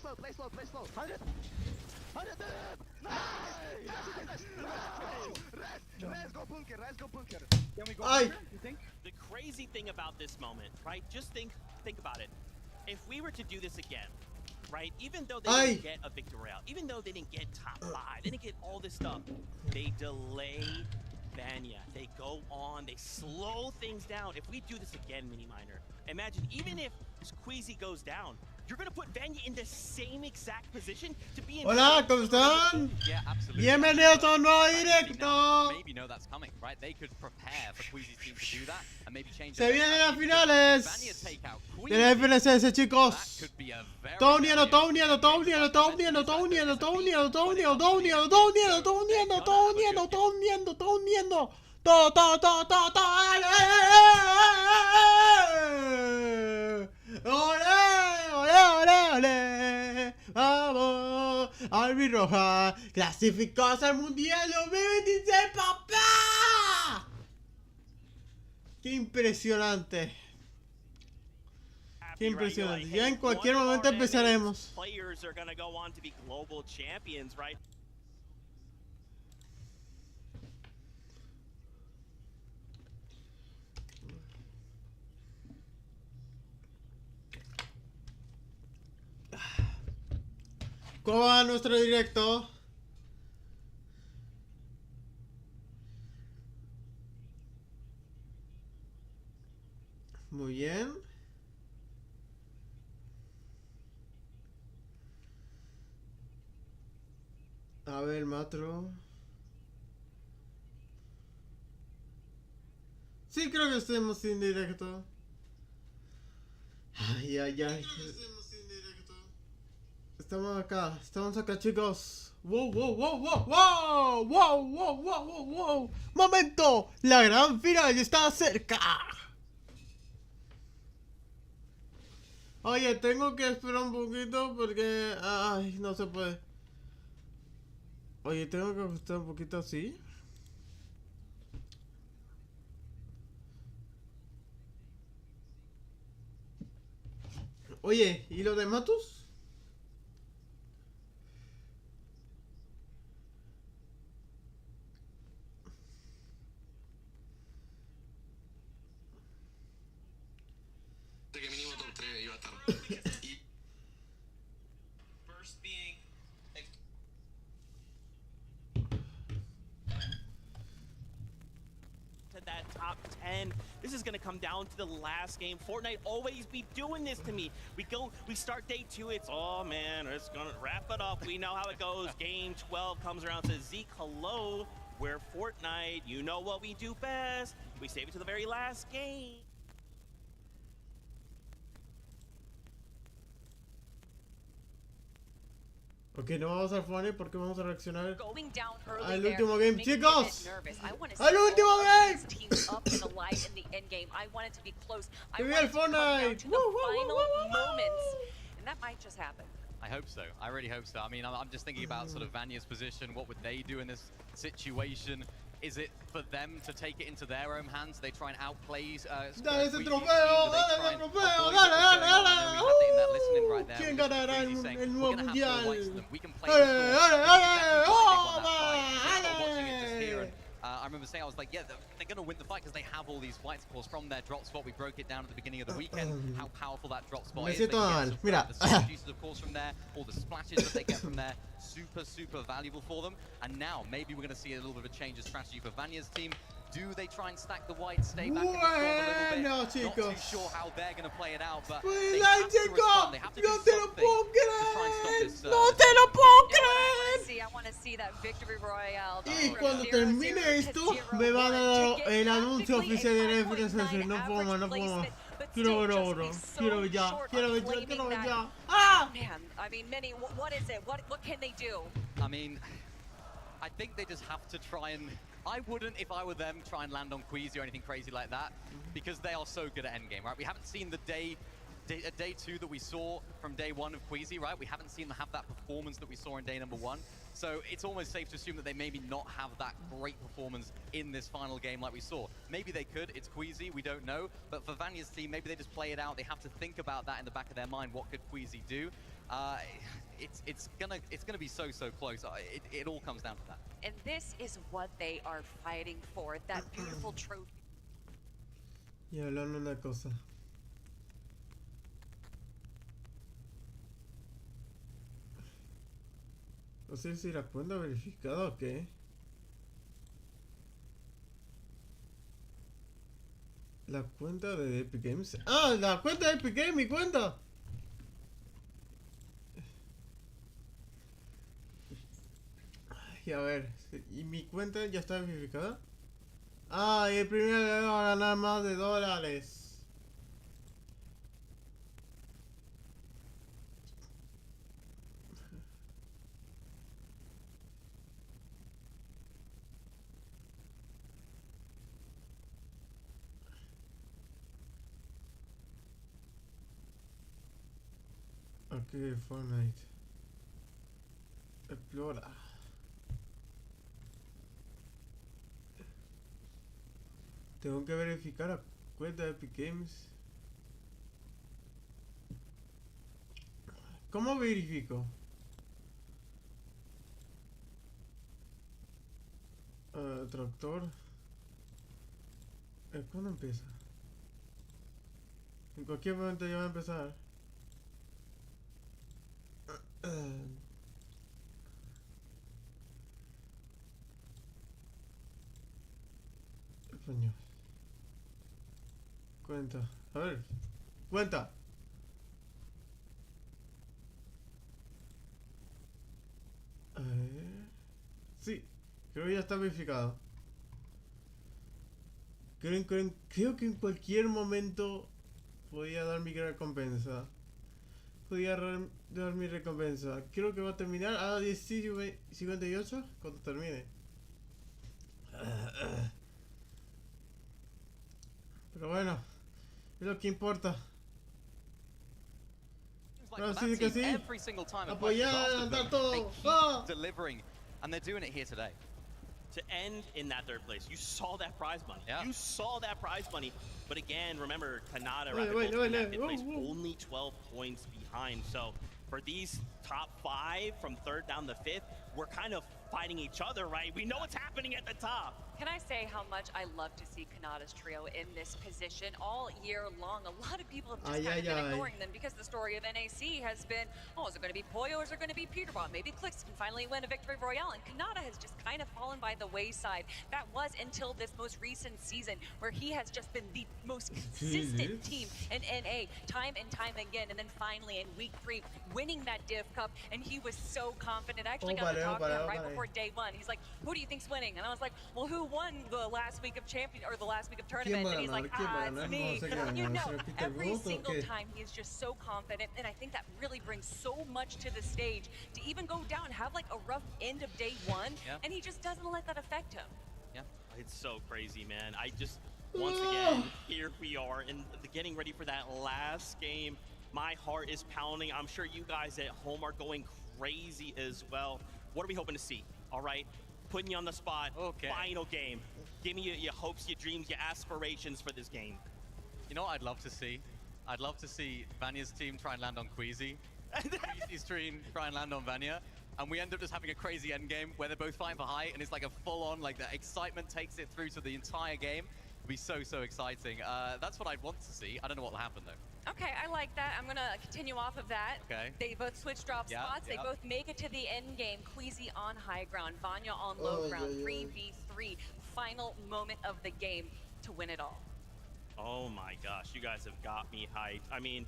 slow. 100. Nice. Res, go bunker. Can we go bunker, you think? The crazy thing about this moment, right? Just think about it. If we were to do this again, right? Even though they didn't get a victory royale, even though they didn't get top 5, they didn't get all this stuff, they delay Vanya. They go on, they slow things down. If we do this again, Mini Miner, imagine even if Squeezy goes down, you're gonna put Vanya in the same exact position to be in. Hola, ¿cómo están? Yeah, absolutely. Bienvenidos a un nuevo directo. Maybe know that's coming, right? They could prepare for Queasy's team to do that and maybe change. Se vienen las finales de la FNCS, chicos. Todo uniendo, todo uniendo, todo uniendo, todo uniendo, todo uniendo, todo uniendo, todo uniendo, todo uniendo, todo uniendo, todo uniendo, todo uniendo, todo uniendo, todo uniendo, todo, todo, todo, todo, todo. ¡Ole! ¡Vamos! Albirroja, clasificados al Mundial 2026, papá. ¡Qué impresionante! ¡Qué impresionante! Ya en cualquier momento empezaremos. ¿Cómo va nuestro directo? Muy bien. A ver, Matro. Sí, creo que estemos en directo. Ay. Estamos acá, chicos. Wow. Momento, la gran final está cerca. Oye, tengo que esperar un poquito porque... Ay, no se puede. Oye, tengo que ajustar un poquito así. Oye, ¿y lo de Matus? Que mínimo top 3 iba a estar. That top 10. This is gonna come down to the last game. Fortnite always be doing this to me. We start day 2, it's, oh man, it's gonna wrap it up. We know how it goes. Game 12 comes around, says, Zeke, hello, we're Fortnite. You know what we do best. We save it to the very last game. Ok, no vamos a Fortnite porque vamos a reaccionar al último game, chicos. ¡Al último game! ¡Que viva el Fortnite! I hope so. I really hope so. I mean, I'm just thinking about sort of Vanya's position. What would they do in this situation? Is it for them to take it into their own hands? They try and outplay. ¡Dale ese trofeo! ¡Dale ese trofeo! ¡Dale! ¿Quién ganará el nuevo mundial? ¡Dale! I remember saying, I was like, yeah, they're going to win the fight because they have all these fights, of course, from their drop spot. We broke it down at the beginning of the weekend, how powerful that drop spot is. Mira. The super juices, of course, from there, all the splashes that they get from there, super valuable for them. And now, maybe we're going to see a little bit of a change of strategy for Vanya's team. Do they try and stack the white, stay back in the storm a little bit? Not too sure how they're going to play it out, but they have to respond. They have to do something to try and stop this. ¡No te lo puedo creer! I want to see that victory royale. Y cuando termine esto, me van a dar el anuncio oficial de la FNCS. No puedo. Quiero ya. ¡Ah! Man, I mean, Minnie, what is it? What can they do? I mean, I think they just have to try and... I wouldn't, if I were them, try and land on Queasy or anything crazy like that, because they are so good at endgame, right? We haven't seen the day 2 that we saw from day 1 of Queasy, right? We haven't seen them have that performance that we saw in day number 1. So it's almost safe to assume that they maybe not have that great performance in this final game like we saw. Maybe they could, it's Queasy, we don't know. But for Vanya's team, maybe they just play it out. They have to think about that in the back of their mind. What could Queasy do? It's gonna be so close. It all comes down to that. And this is what they are fighting for, that beautiful trophy. Y hablando una cosa. No sé si la cuenta verificada o qué. La cuenta de Epic Games. ¡Ah! La cuenta de Epic Games, mi cuenta. Y a ver, ¿y mi cuenta ya está verificada? Ah, y el primero le va a ganar más de $. Ok, Fortnite. Explora. Tengo que verificar la cuenta de Epic Games. ¿Cómo verifico? Tractor. ¿Cuándo empieza? En cualquier momento ya va a empezar. Español. Cuenta. A ver. Cuenta. A ver. Sí. Creo que ya está verificado. Creo que en cualquier momento podía dar mi recompensa. Podía dar mi recompensa. Creo que va a terminar a 10:58 cuando termine. Pero bueno, es lo que importa. Ahora sí que sí. Apoyar, andar todo. ¡Ah! Delivering, and they're doing it here today. To end in that third place, you saw that prize money. Yeah. You saw that prize money. But again, remember, Kanata Wait, in that fifth place, only 12 points behind. So for these top 5 from third down the fifth, we're kind of fighting each other, right? We know what's happening at the top. Can I say how much I love to see Kanata's trio in this position all year long? A lot of people have just kind of been ignoring them because the story of NAC has been, oh, is it going to be Poyo or is it going to be Peterbot? Maybe Clicks can finally win a victory royale, and Kanata has just kind of fallen by the wayside. That was until this most recent season where he has just been the most consistent team in NA time and time again, and then finally in week 3 winning that Div Cup, and he was so confident. I actually got to talk to him right before day 1. He's like, who do you think's winning? And I was like, well, who won the last week of tournament? And he's like, it's me. You know, every single time he is just so confident, and I think that really brings so much to the stage to even go down and have like a rough end of day 1, and he just doesn't let that affect him. Yeah, it's so crazy, man. I just, once again, here we are in getting ready for that last game. My heart is pounding. I'm sure you guys at home are going crazy as well. What are we hoping to see? All right, putting you on the spot. Okay. Final game. Give me your hopes, your dreams, your aspirations for this game. You know what I'd love to see? I'd love to see Vanya's team try and land on Queasy. Queasy's team try and land on Vanya. And we end up just having a crazy end game where they're both fighting for height, and it's like a full-on, like the excitement takes it through to the entire game. It'd be so exciting. That's what I'd want to see. I don't know what will happen though. Okay, I like that. I'm gonna continue off of that. Okay. They both switch drop spots. They both make it to the end game. Queasy on high ground, Vanya on low ground. 3v3, final moment of the game to win it all. Oh my gosh, you guys have got me hyped. I mean,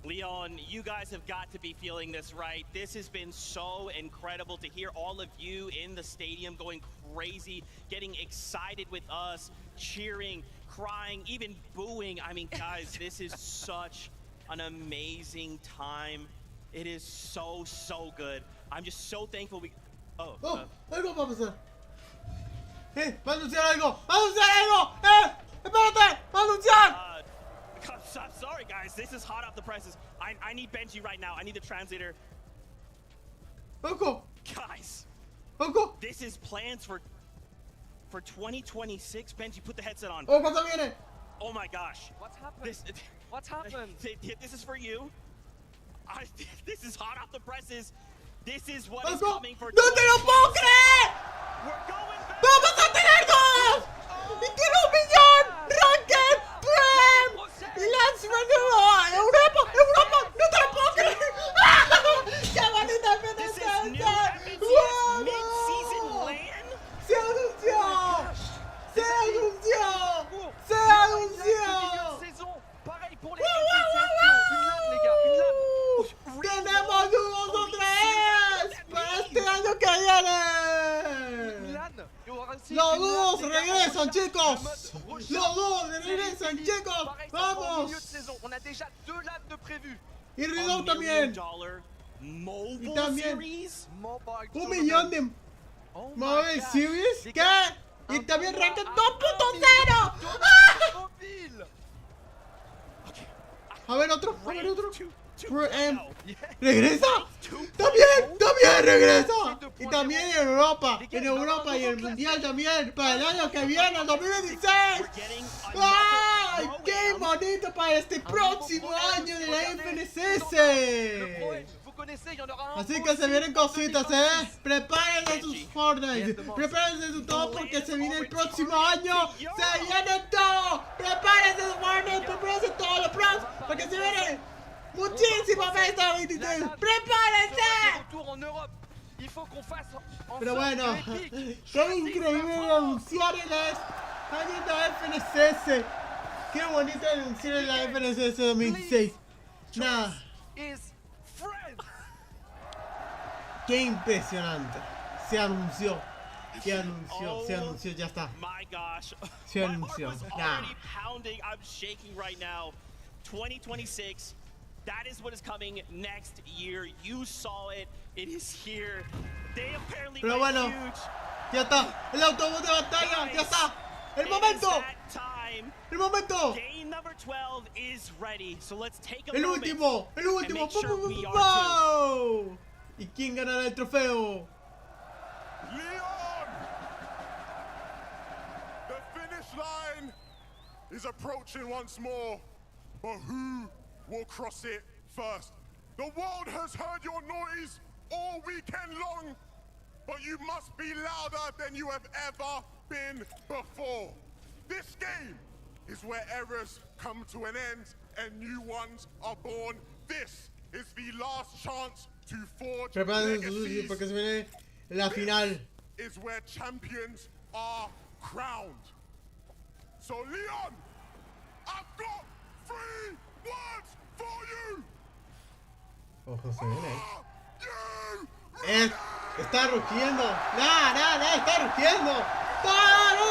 Leon, you guys have got to be feeling this, right? This has been so incredible to hear all of you in the stadium going crazy, getting excited with us, cheering, crying, even booing. I mean, guys, this is such an amazing time. It is so good. I'm just so thankful we... algo va a pasar. Va a anunciar algo. Va a anunciar algo. Espérate, va a anunciar. I'm sorry, guys. This is hot off the presses. I need Benji right now. I need the translator. Uncle. Guys. Uncle. This is plans for 2026. Benji, put the headset on. Oh, ¿cuánto viene? Oh my gosh. What's happened? What's happened? This is for you. This is hot off the presses. This is what is ¡Vamos! coming for ¡No te lo puedo creer! We're going back. ¡Vamos a tener dos! ¡Y tiene 1 millón! ¡Ranked! ¡Prem! ¡Lance renuevo! ¡Europa! ¡Europa! ¡No te lo puedo creer! ¡Ah! ¡Qué bonita This is new FNCS! FNCS mid-season ¡Vamos! land. ¡Se anunció! ¡Se anunció! ¡Se Milieu de anunció! saison. Pareil pour les ¡Wow, FNCS. wow, wow, Une lame, les gars, une lame. wow! ¡Tenemos dúos otra vez! ¡Para este año que viene! Milan, il y aura aussi ¡Los une dúos lame, les gars, regresan, en mode chicos! rush. ¡Los dúos regresan, chicos! Pareil, ça sera au ¡Vamos! milieu de saison. On a déjà 2 lames de prévues. Y $1 Reload million también. mobile Y también- series. Mobile 1 millón de Oh my Mobile gosh. Series. Les ¿Qué? gars, Y un también tournoi Ranked à 2.0. 1 million de ¡Ah! mobile. A ver otro, a ver otro. No. ¿Regresa? ¡También regresa! Y también en Europa, y el Mundial también, para el año que viene, el 2016. We're getting ¡Ay! another ¡Qué pro-am. bonito para este próximo año de la Le Pro-Am, FNCS! vous connaissez, il y en aura un Así que aussi se vienen en cositas, 2026. Prepárense sus Fortnite. Prepárense su todo porque se viene el próximo año. Se viene todo. Prepárense su Fortnite. Prepárense todos los pros. Porque se viene muchísimo Fiesta 23. ¡Prepárense! Retour en Europe. Il faut qu'on fasse en Pero sorte bueno, que Epic qué increíble anunciar el año de la FNCS. Qué bonito anunciar en la FNCS 2016. Nada, is friends. qué impresionante. Se anunció, ya está. My gosh. Se My heart anunció. was Nah. already pounding. I'm shaking right now. 2026. That is what is coming next year. You saw it. It is here. They apparently Pero went bueno, huge. ya está. El autobús de batalla, ya está. El It momento, is that time. el momento. Game number 12 is ready. So let's take a El moment. último, el and último. make sure we are ¡Wow! ¿Y quién ganará el trofeo? Leon! The finish line is approaching once more, but who will cross it first? The world has heard your noise all weekend long, but you must be louder than you have ever been before. This game is where errors come to an end and new ones are born. This is the last chance to forge Prepárense sus legacies. porque se viene la final. Is where champions are crowned. So Leon, I've got 3 words for you. Ojo, se viene. You Está rugiendo. Está rugiendo. ¡Dale!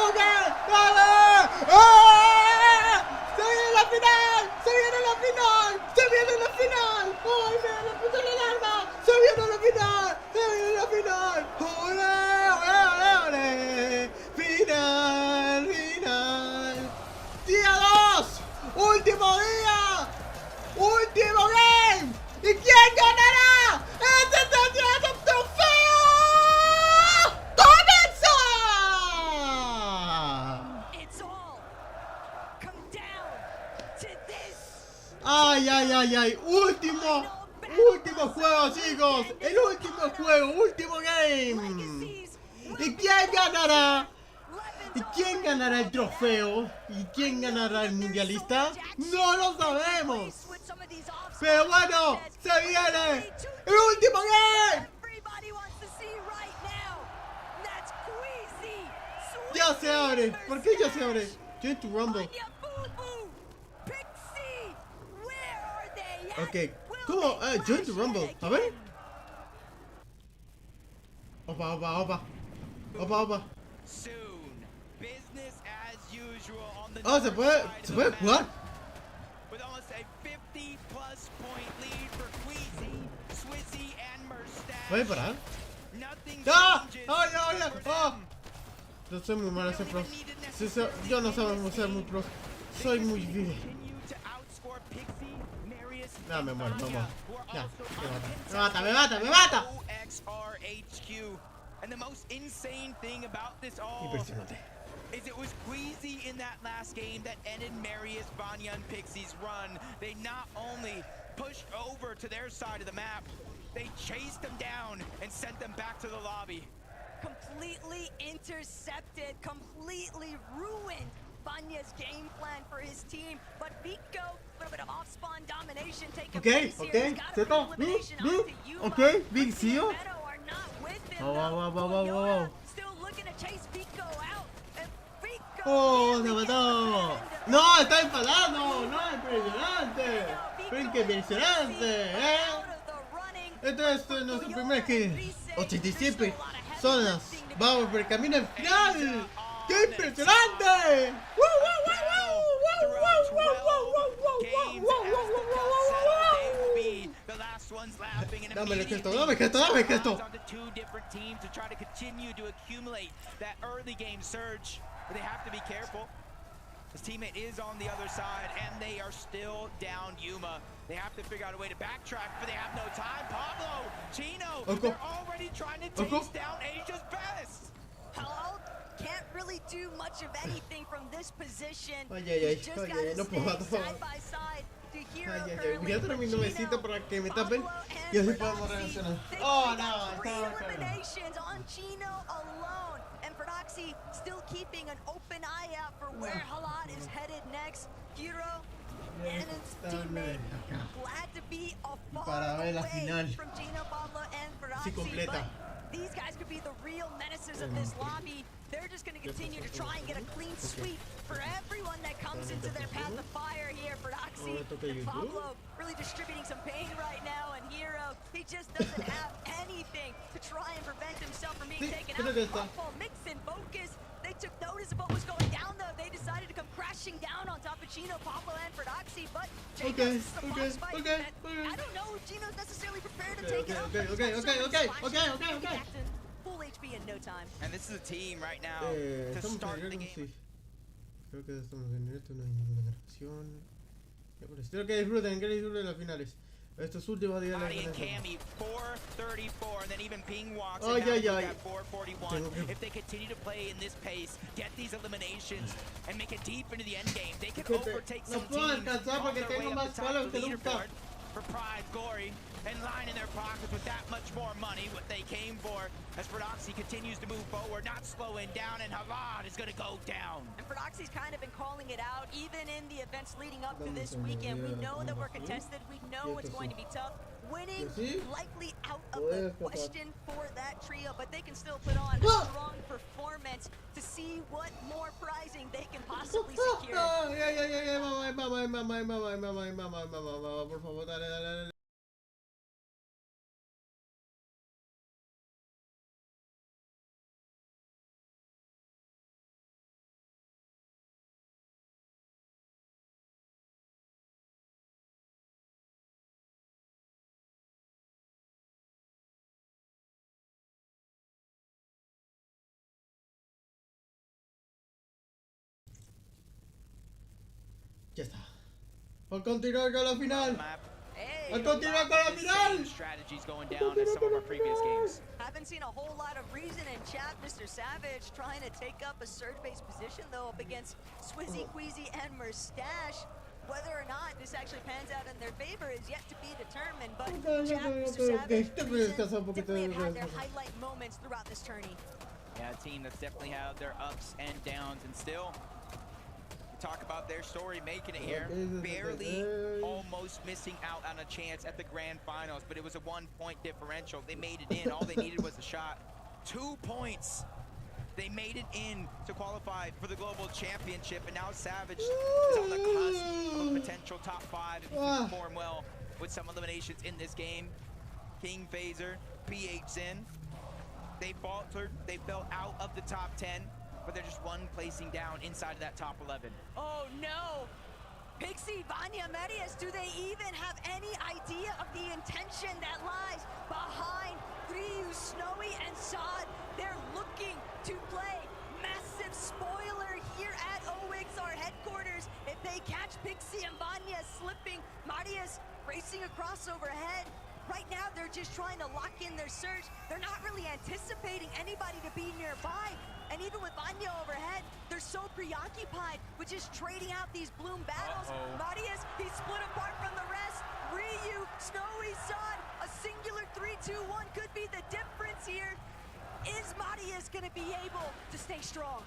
¡Ah! ¡Se viene la final! ¡Se viene la final! ¡Se viene la final! ¡Ay, me la puta la alarma! ¡Se viene la final! ¡Se viene la final! ¡Ole! ¡Final! ¡Día 2! ¡Último día! ¡Último game! ¿Y quién ganará? ¡Este es el trofeo! ¡Comienza! It's all come down to this. ¡Ay! ¡Último juego, chicos! ¡El último juego! ¡Último game! Legacies. ¿Y quién ganará? ¿Y quién ganará el trofeo? ¿Y quién ganará el mundialista? ¡No lo sabemos! Pero bueno, se viene el último game. Everybody wants to see right now. That's Queasy. Ya se abre. ¿Por qué ya se abre? Join to Rumble. Anya Boo Boo. Pixie. Where are they at? Ok. Will ¿Cómo? they Join crash to Rumble. yet A ver. again? Opa. Soon, business as usual on the Oh, se puede jugar. with almost a 50-plus point lead for Queasy, Swizzy, and Merstash. ¿Puede parar? Nothing ¡Ah! changes ¡Ay! for ¡Ah! them. Yo soy muy malo We ser don't pro. even need to Sí, necessarily yo no win sabemos this ser muy game. pro. They Soy just muy need to vive. continue to outscore Pixie, Marius, No, and me muero, Vanya, who are Ya, also me mata. OXRHQ. And the most insane thing about this all Impresionante. is it was Queasy in that last game that ended Marius, Vanya, and Pixie's run. They not only pushed over to their side of the map. They chased them down and sent them back to the lobby. Completely intercepted, completely ruined Vanya's game plan for his team. But Vico, a little bit of off-spawn domination taking place here. He's got a free elimination onto Yuma. Okay, big Quincy seal. and Meadow are not with him, Wow, though. wow. Toyota still looking to chase Vico out. And Vico ¡Oh, se really mató! gets the end of ¡No, it. está enfadado! ¡No, impresionante! ¡Pero impresionante! Esto es nuestro primer kill. 87 zonas. Vamos por el camino al final. ¡Qué impresionante! Dame el gesto, dame el gesto, dame el gesto. Two different teams to try to continue to accumulate that early game surge. But they have to be careful. His teammate is on the other side, and they are still down Yuma. They have to figure out a way to backtrack, but they have no time. Pablo, Chino, they're already trying to taste down Asia's best. Hello? Can't really do much of anything from this position. Ay, He's just gotta no stay puedo. side by side. To Hero Voy a currently, traer mi nuevecito para que me tapen Pablo y así and podemos Prodoxy. reaccionar. They Oh, got no, 3 estaba claro. eliminations on Chino alone. And Prodoxy still keeping an open eye out for where Halat is headed next. Hero and his teammate glad to be a far Para ver la away final. from Chino, Pablo, and Sí, Prodoxy. completa. But these guys could be the real menaces of this lobby. They're just going to continue to try and get a clean sweep for everyone that comes into their path of fire here. Prodoxy and Pablo really distributing some pain right now, and Hero, he just doesn't have anything to try and prevent himself from being taken out. Awful mix and focus. They took notice of what was going down, though. They decided to come crashing down on top of Chino, Pablo, and Prodoxy, but Jacobs is the boss fight. I don't know if Chino's necessarily prepared to take it out. Okay. Full HP in no time. And this is a team right now to Estamos start the en game. sí. Creo que estamos en esto, no hay ninguna grabación. Espero que disfruten las finales. Estos últimos días de la Body and finales. Cammy, 434, and then even Ping walks Ay, and now ay, he's ay. at 441. If they continue to play in this pace, get these eliminations, and make it deep into the end game, they can overtake some puedo teams alcanzar on porque their way tengo up más the top of the balas que nunca. leaderboard for pride, glory, and line in their pockets with that much more money, what they came for, as Prodoxy continues to move forward, not slowing down, and Havad is going to go down. And Prodoxy's kind of been calling it out, even in the events leading up to this weekend. We know that we're contested. We know it's going to be tough. Winning likely out of the question for that trio, but they can still put on a strong performance to see what more prizing they can possibly secure. Mamá, por favor, dale. Ya está. Al continuar con la final. Al continuar con la final. Strategies going down as some of our previous games. Haven't seen a whole lot of reason in chat. Mr. Savage trying to take up a surge-based position though up against Swizzy, Queasy, and Merstache. Whether or not this actually pans out in their favor is yet to be determined. But chat, Mr. Savage, definitely have had their highlight moments throughout this tourney. Yeah, a team that's definitely had their ups and downs, and still talk about their story making it here. Barely almost missing out on a chance at the grand finals, but it was a 1-point differential. They made it in. All they needed was a shot. 2 points. They made it in to qualify for the global championship, and now Savage is on the cusp of a potential top 5 if he can perform well with some eliminations in this game. King Phaser, PH Zen, they faltered. They fell out of the top 10. But they're just one placing down inside of that top 11. Oh no! Pixie, Vanya, Medius, do they even have any idea of the intention that lies behind Ryu, Snowy, and Sod? They're looking to play. Massive spoiler here at OXR headquarters. If they catch Pixie and Vanya slipping, Marius racing across overhead. Right now, they're just trying to lock in their surge. They're not really anticipating anybody to be nearby. And even with Vanya overhead, they're so preoccupied with just trading out these bloom battles. Marius, he's split apart from the rest. Ryu, Snowy, Son, a singular 3-2-1 could be the difference here. Is Marius gonna be able to stay strong?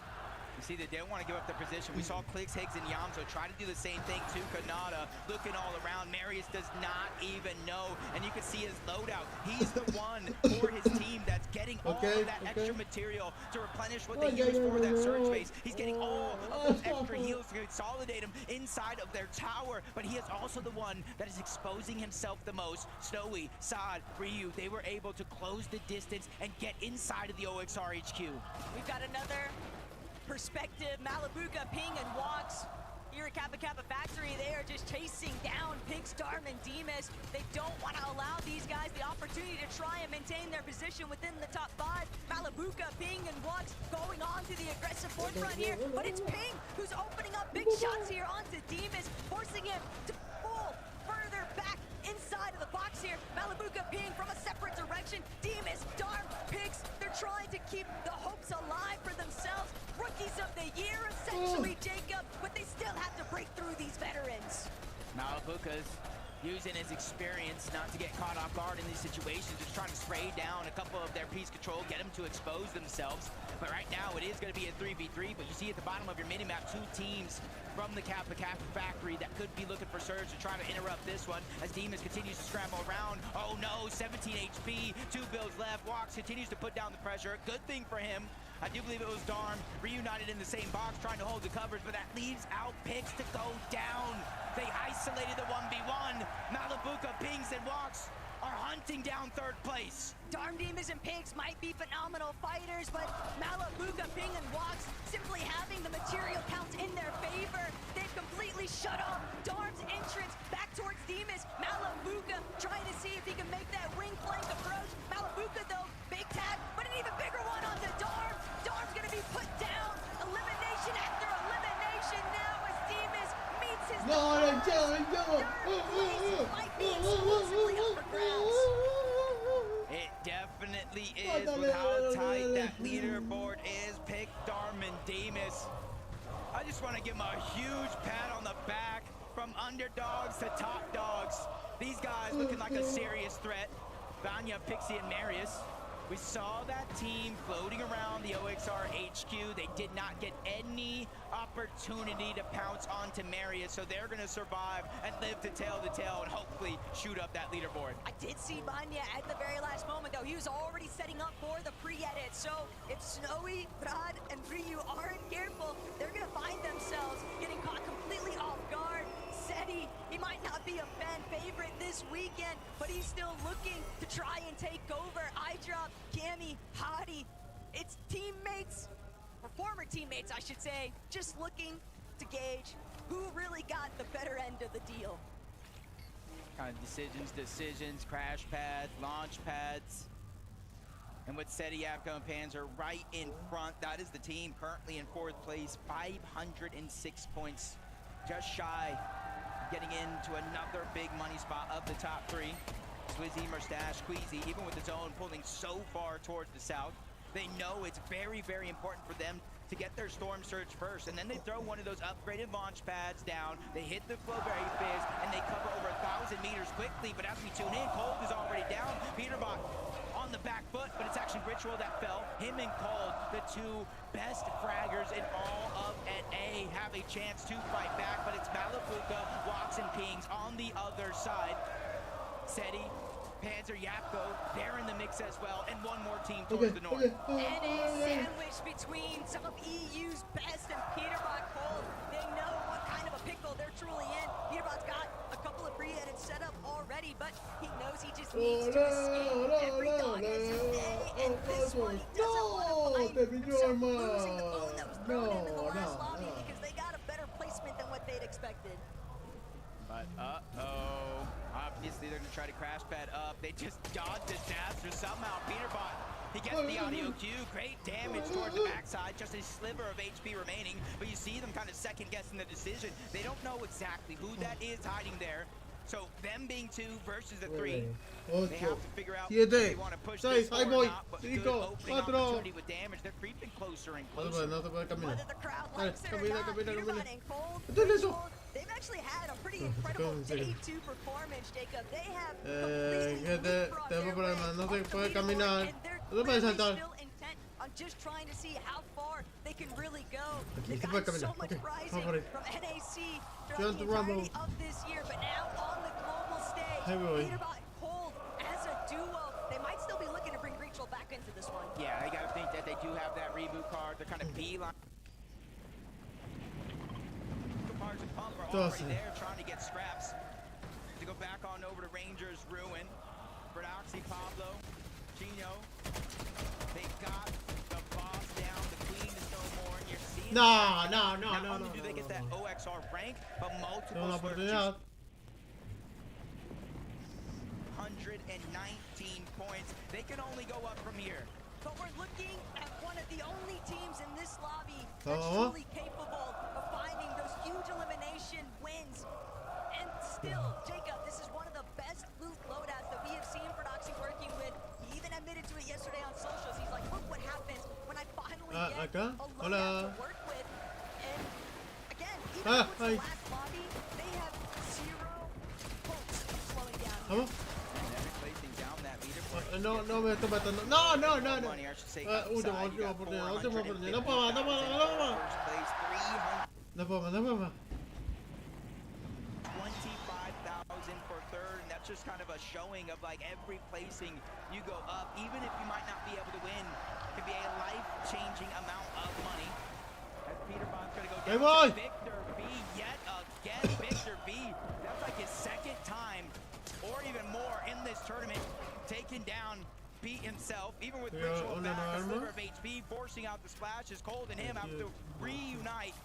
You see, they didn't want to give up their position. We saw Clix, Higgs, and Yamso try to do the same thing to Kanata, looking all around. Marius does not even know, and you can see his loadout. He's the one for his team that's getting all of that extra material to replenish what they use for that surge phase. He's getting all of those extra heals to consolidate him inside of their tower, but he is also the one that is exposing himself the most. Snowy, Saad, Ryu, they were able to close the distance and get inside of the OXR HQ. We've got another perspective. Malabuka, Ping, and Walks here at Kappa Kappa Factory. They are just chasing down Pix, Darm, and Demas. They don't want to allow these guys the opportunity to try and maintain their position within the top 5. Malabuka, Ping, and Walks going on to the aggressive forefront here, but it's Ping who's opening up big shots here onto Demas, forcing him to pull further back inside of the box here. Malabuka, Ping from a separate direction. Demas, Darm, Pix, they're trying to keep the hopes alive for themselves. Rookies of the year, essentially, Jacob, but they still have to break through these veterans. Malabuka's using his experience not to get caught off guard in these situations, just trying to spray down a couple of their piece control, get them to expose themselves. But right now it is going to be a 3v3, but you see at the bottom of your minimap 2 teams from the Kappa Kappa Factory that could be looking for Surge to try to interrupt this one as Demas continues to scramble around. Oh no, 17 HP, 2 builds left. Walks continues to put down the pressure. Good thing for him. I do believe it was Darm reunited in the same box trying to hold the covers, but that leaves out Pix to go down. They isolated the 1v1. Malabuka, Pings, and Walks are hunting down 3rd place. Darm, Demas, and Pigs might be phenomenal fighters, but Malabuka, Ping, and Walks simply having the material counts in their favor. They've completely shut off Darm's entrance back towards Demas. Malabuka trying to see if he can make that wing flank approach. Malabuka, though, big tag, but an even bigger one on the Darm. Darm's gonna be put down. Elimination after elimination now as Demas meets his might be exclusively up for grabs. It definitely is with how tight that leaderboard is. Pick Darman Demas. I just want to give him a huge pat on the back from underdogs to top dogs. These guys looking like a serious threat. Vanya, Pixie, and Marius. We saw that team floating around the OXR HQ. They did not get any opportunity to pounce onto Marius, so they're going to survive and live to tell the tale and hopefully shoot up that leaderboard. I did see Vanya at the very last moment, though. He was already setting up for the pre-edit, so if Snowy, Brad, and Ryu aren't careful, they're going to find themselves getting caught completely off guard. Seti, he might not be a fan favorite this weekend, but he's still looking to try and take over. iDrop, Cammy, Hadi, it's teammates, or former teammates, I should say, just looking to gauge who really got the better end of the deal. Kind of decisions, crash pads, launch pads. And with Seti, Avco, and Panzer right in front, that is the team currently in 4th place, 506 points, just shy getting into another big money spot of the top 3. Swizzy, Mustache, Queasy, even with his own pulling so far towards the south, they know it's very, very important for them to get their Storm Surge first, and then they throw one of those upgraded launch pads down, they hit the Flowberry Fizz, and they cover over 1,000 meters quickly, but as we tune in, Cold is already down. Peterbot on the back foot, but it's actually Ritual that fell. Him and Cold, the 2 best fraggers in all of NA, have a chance to fight back, but it's Malabuka, Walks, and Pings on the other side. Seti, Panzer, Yapko, they're in the mix as well, and one more team towards the north. And a sandwich between some of EU's best and Peterbot Cold. They know what kind of a pickle they're truly in. Peterbot's got a couple of pre-edits set up already, but he knows he just needs to escape. Every dog has his day, and this one he doesn't want to find himself losing the phone that was thrown in the last lobby because they got a better placement than what they'd expected. But uh-oh. Obviously, they're going to try to crash pad up. They just dodged disaster somehow. Peterbot, he gets the audio cue. Great damage towards the backside. Just a sliver of HP remaining. But you see them kind of second-guessing the decision. They don't know exactly who that is hiding there. So them being 2 versus the 3. They have to figure out 7, if they want to push 6, this ahí or voy. not, but good 5, opening 4. opportunity with damage. They're creeping closer and closer. No se puede caminar. Whether the crowd Dale, likes it or camina, not, camina, Peter camina. Bud and Cold, Esto es eso. they've actually had a pretty No, incredible en serio. day 2 performance, Jacob. They have Que completely leapfrogged tengo their problemas, way no up se the puede leaderboard, caminar. and they're No se puede clearly saltar. still intent on just trying to see how far they can really go. Aquí They've se puede gotten so caminar. much Ok, rising vamos por ahí. from NAC John throughout the Rumble. entirety of this year, but now on the global stage, Ahí voy. Peter Bud and Cold as a duo, they might still be looking to bring Rachel back into this one. Yeah, you got to think that they do have that reboot card. They're kind of beeline. Cards and Pump are already there trying to get scraps. To go back on over to Rangers Ruin. Brodoxy, Pablo, Chino. They got the boss down. The queen is no more. And you're seeing No. not only do they get that OXR rank, but Tengo multiple una oportunidad. 119 points. They can only go up from here. But we're looking at one of the only teams in this lobby that's Uh-huh. truly capable of finding those huge elimination wins. And still, Jacob, this is one of the best loot loadouts that we have seen Brodoxy working with. He even admitted to it yesterday on socials. He's like, look what happens when I finally get acá. a loadout Hola. to work with. And again, even Ah, though it's ay. the last lobby, they have zero hopes of slowing down. Vamos. And they're placing down that leaderboard. No me estoy matando. No. Money, I should say, Última upside. You got oportunidad. Última oportunidad. No 450,000 puedo más. first place, 300. No puedo más. 25,000 for third, and that's just kind of a showing of like every placing you go up, even if you might not be able to win, it can be a life-changing amount of money. As Peter Bond's gonna go Hey, down boy. to Victor B yet again. Victor B, that's like his second time or even more in this tournament, taking down Pete himself, even with Yeah, Ritual una back, a arma. sliver of HP, forcing out the splash. Is Cold and him have to reunite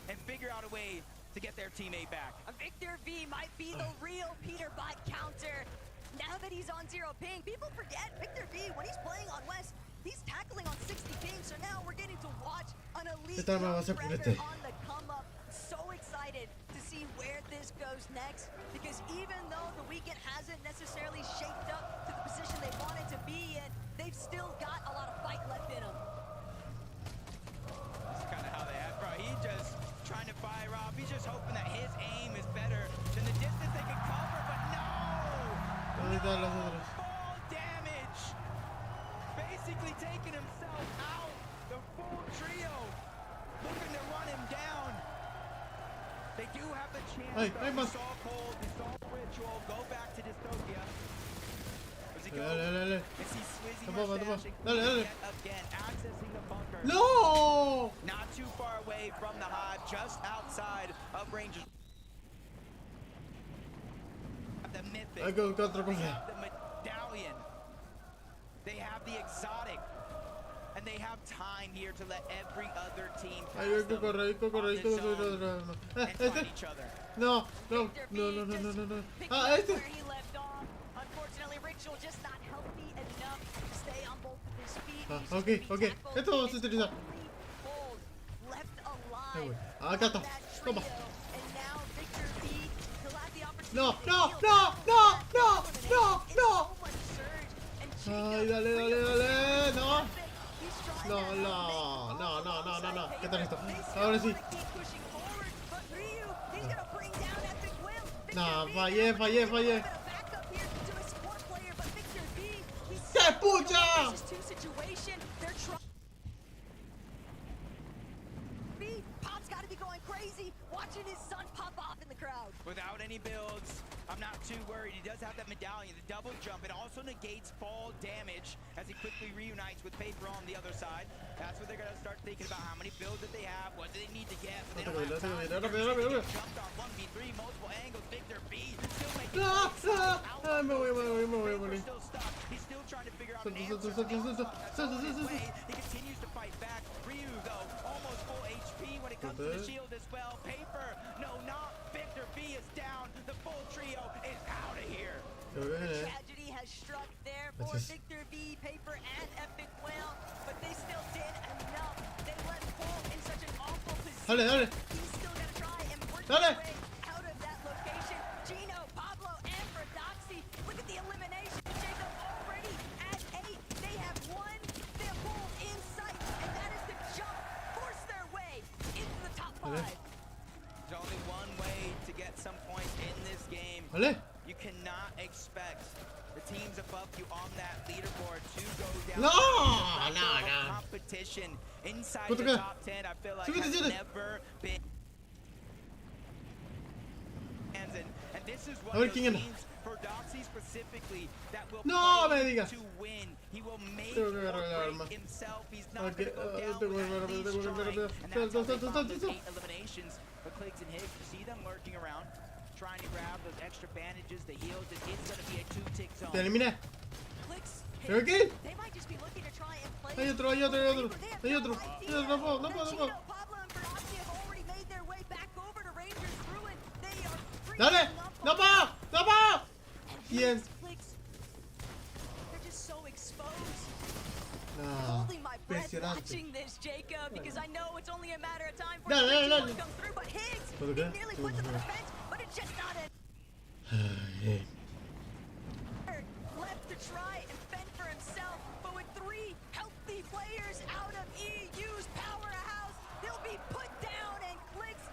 and figure out a way to get their teammate back. Victor V might be the real Peter Bot counter. Now that he's on 0 ping, people forget Victor V, when he's playing on West, he's tackling on 60 ping, so now we're getting to watch an elite Esta arma va a ser Predator purete. on the come up. So excited to see where this goes next, because even though the weekend hasn't necessarily shaped up to the position they wanted to be in, they've still got a lot of fight left in them. That's kind of how they have, bro. He just trying to fire off. He's just hoping that his aim is better than the distance they can cover, but no! ¿Dónde están los otros? Full damage! Basically taking himself out. The full trio looking to run him down. They do have the chance, Hey, though. hey, We man. saw Cold, we saw Ritual go back to Dystopia. Does he go? Dale. Is he Swizzy Toma, mustaching dale. yet again, accessing the bunker? No. Not too far away from the hive, just outside of Rangers. The mythic. Hay que buscar otra They cosa. have the medallion. They have the exotic. And they have time here to let every other team pass Hay que them correr, on the zone and find Este. each other. No. Victor V just picked up Este. where he left off. Unfortunately, Ritual just not healthy enough to stay on both of his feet. Ah, He's ok. gonna be tackled. Esto vamos a His utilizar. only hold left alive Ahí voy. Acá está. from that Toma. trio. And now Victor V, he'll have the opportunity No, to no, heal no, back no, from that no, elimination. no, It's no. so much surge. And Ay, Jacob, dale. No. he's trying No, to no, make no, no, no, no, no. alongside ¿Qué tal esto? They still Ahora sí. wanna keep pushing forward, but Ryu, he's gonna bring down Epic Will. No, Victor V fallé. now with a little bit of backup here to a support player, but Victor V, he's ¡Qué stuck in a pucha! 1 versus 2 situation. They're trying. Pop's got to be going crazy, watching his son pop off in the crowd. Without any builds, I'm not too worried. He does have that medallion, the double jump. It also negates fall damage as he quickly reunites with Paper on the other side. That's what they're going to start thinking about, how many builds that they have, what do they need to get. But they don't have time. Rápido. Jumped on 1v3, multiple angles. Victor B still making No, moves. no. Out Ay, me voy. Paper's still stuck. He's still trying to figure out an answer. That's all his way. He continues to fight back. Ryu, though, almost full HP when it comes to the shield as well. Paper, no, not Victor B is down. The full trio is out of here. Tragedy has struck there for That's just- Victor V, Paper, and Epic Will, but they still did enough. They left Cole in such an awful position. Dale. He's still gonna try and work Dale. his way out of that location. Gino, Pablo, and Brodoxy, look at the elimination. Vale. You cannot expect the teams above you on that leaderboard to go down. No, The no, factor of no. competition inside Puta the que- top 10, I feel like Súbete, has súbete. never been. And this is A one ver of quién those gana. teams for Doxy specifically that will No play me digas. to win. He will make Tengo que or agarrar el break arma. himself. He's not Ok, going to go down tengo que without agarrar, at least tengo que trying. agarrar. And that's how they Salta, found those salta. 8 eliminations. But Clicks and Higgs, you see them lurking around, trying to grab those extra bandages, the heals. It is going to be a 2-tick zone. Te eliminé. Clicks, ¿Pero qué? they might just be looking to try and play. Hay otro, hay otro, hay otro. Hay otro. They No have puedo, no idea. puedo, no puedo. Chino, Pablo, and Brodowski have already made their way back over to Rangers Ruin. They are Dale. freaking up No on puedo, no puedo. And Bien. these Clicks, they're just so exposed. No. Holding my breath Impresionante. watching this, Jacob, because I know it's only a matter of time for Dale, the dale, one dale. to come through. But Higgs, ¿Por he qué? nearly Sí, put them sí. on the fence, but it's just not enough. Ay, Left to try and fend for himself, but with 3 healthy players out of EU's powerhouse, they'll be put down and Clicks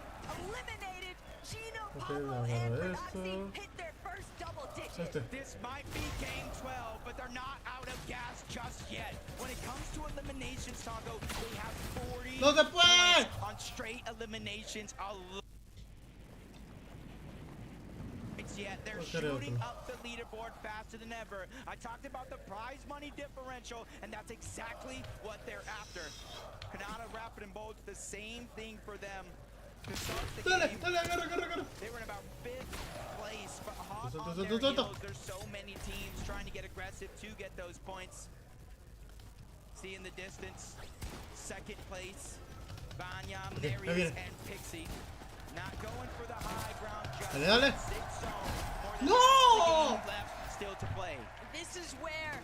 eliminated. Gino, Pablo, and agarro Brodowski esto. hit their first double digit. Este. This might be game 12, but they're not out of gas just yet. When it comes to eliminations, Taco, they have 40 No se puede. points on straight eliminations alone. Yet they're shooting up the leaderboard faster than ever. I talked about the prize money differential, and that's exactly what they're after. Canada, Rapid, and Bold, the same thing for them. To start the Dale, game, dale, agarra, agarra, agarra. they were in about 5th place, but hot Salta, on salta, their salta. heels. There's so many teams trying to get aggressive to get those points. See in the distance, 2nd place, Vanya, Okay, Marius, viene. and Pixie. Not going for the high ground just Dale, dale. yet. 6 zone. More than No! 60 left still to play. This is where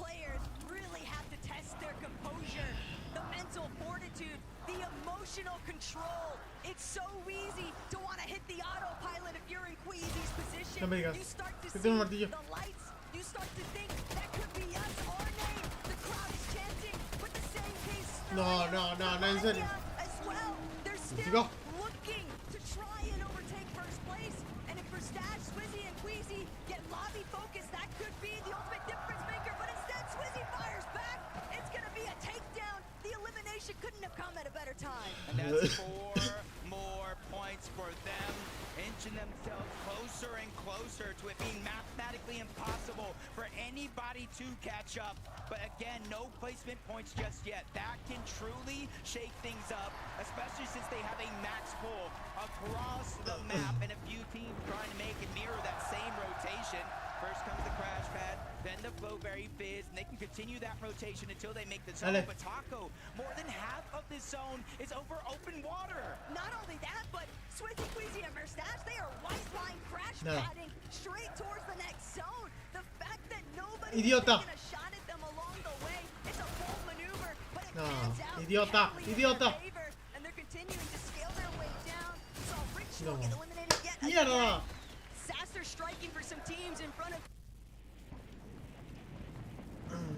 players really have to test their composure, the mental fortitude, the emotional control. It's so easy to want to hit the autopilot if you're in Queasy's position. No me digas. You start to Que see tengo un martillo. the lights. You start to think that could be us, our name. The crowd is chanting, but the same case. No, no, no, no, en serio. As well, they're Sigo. still looking to try and overtake first place. And if Verstash, Swizzy, and Queasy get lobby focused, that could be the ultimate difference maker. But instead, Swizzy fires back. It's going to be a takedown. The elimination couldn't have come at a better time. And that's 4 more points for them, inching themselves closer and closer to it being mathematically impossible for anybody to catch up. But again, no placement points just yet. That can truly shake things up, especially since they have a max pull across the map and a few teams trying to make and mirror that same rotation. First comes the crash pad, then the Flowberry Fizz, and they can continue that rotation until they make the zone. Dale. But Taco, more than half of this zone is over open water. Not only that, but Swizzy, Queasy, and Verstash, they are white line crash Nada. padding straight towards the next zone. The fact that nobody's Idiota. taking a shot at them along the way, it's a bold maneuver, but it No, pans out idiota, heavily in idiota. their favor, and they're continuing to scale their way down. Saw Rich No. get eliminated yet Mierda. again. Sasser striking for some teams in front of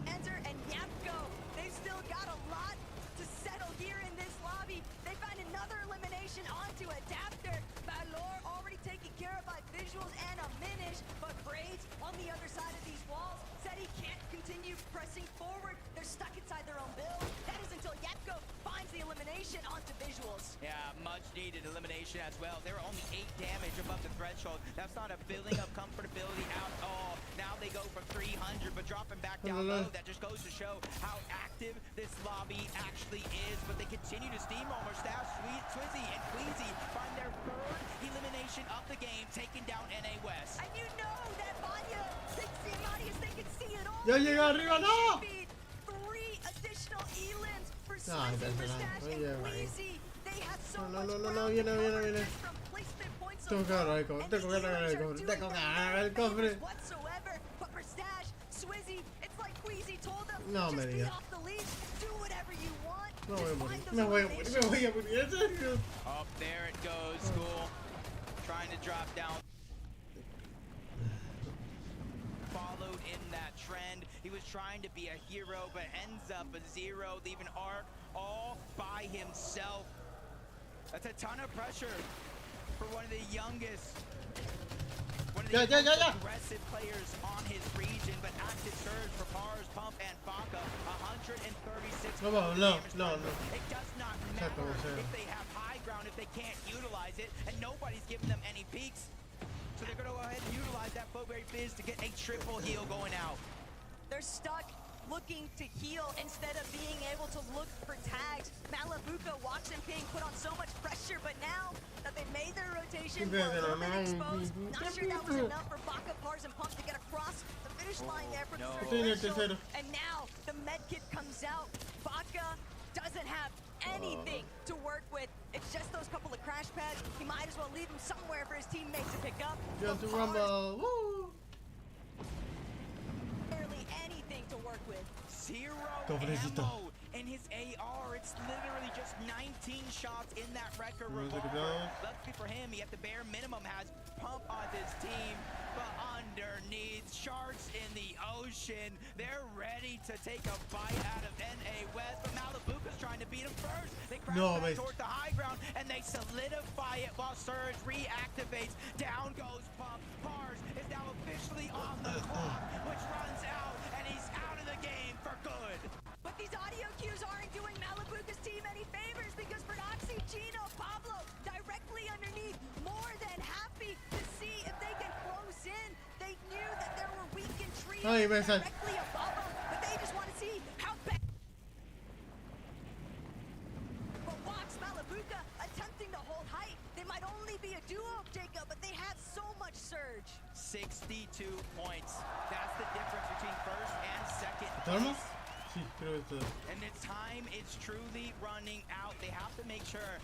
Enter and Yapko. They've still got a lot to settle here in this lobby. They find another elimination onto Adapter. Valor already taken care of by Visuals and a Minish, but Braids on the other side of these walls said he can't continue pressing forward. They're stuck inside their own build. That is until Yapko finds the elimination onto Visuals. Yeah, much needed elimination as well. They were only 8 damage above the threshold. That's not a feeling of comfortability at all. Now they go from 300, but dropping back down low. That just goes to show how active this lobby actually is. But they continue to steamroll. Stash, Swizzy, and Queasy find their 3rd elimination of the game, taking down NA West. And you know that Vanya, Pixie, Marius, they can see it all. Ya llegué arriba, no. 3 additional elims for No, Swizzy, that's for not- Stash, no and llego ahí. Queasy. They have so No, no, much no, no, ground no, to viene, cover viene. just from placement points Tengo que agarrar el alone. cofre, And tengo que the agarrar el elims are cofre, doing tengo que them agarrar el no cofre. favors whatsoever. But for Stash, Swizzy, it's like Queasy told them, No me just be digas. off the leash, do whatever you want. Me just voy a find morir, those me voy a morir, eliminations. me voy a morir, en serio. Up there it goes, School. Trying to drop down. Followed in that trend. He was trying to be a hero, but ends up a 0, leaving Ark all by himself. That's a ton of pressure for one of the youngest One of Yeah, the yeah, yeah, yeah. most aggressive players on his region, but active surge for Pars, Pump, and Baka. 136 No, damage no. done. It does not Exacto, matter o sea. if they have high ground, if they can't utilize it, and nobody's giving them any peaks. So they're going to go ahead and utilize that Flowberry Fizz to get a triple heal going out. They're stuck looking to heal instead of being able to look for tags. Malabuka watched him being put on so much pressure, but now that they made their rotation, were a little bit exposed. Not sure that was enough for Baka, Pars, and Pump to get across the finish line there from the threshold. And now the med kit comes out. Baka doesn't have anything to work with. It's just those couple of crash pads. He might as well leave them somewhere for his teammates to pick up. Just to But rumble. Woo. barely anything to work with. Zero Pobrecito. ammo in his AR. It's literally just 19 shots in that Wrecker Music revolver. down. Lucky for him, he at the bare minimum has Pump on his team, but underneath, sharks in the ocean. They're ready to take a bite out of NA West, but Malabuka's trying to beat him first. They crash No, back mate. toward the high ground, and they solidify it while Surge reactivates. Down goes Pump. Pars is now officially on the clock, which runs out, and he's out of the game for good. But these audio cues aren't doing Malabuka's team any favors because Prodoxy, Gino, Pablo directly underneath, more than happy to see if they can close in. They knew that there were weakened trees Ay, me sal- directly above them, but they just want to see how bad. But watch Malabuka attempting to hold height. They might only be a duo, Jacob, but they have so much surge. 62 points. That's the difference between first and second ¿Arma? place. Sí, creo que todo. And the time is truly running out. They have to make sure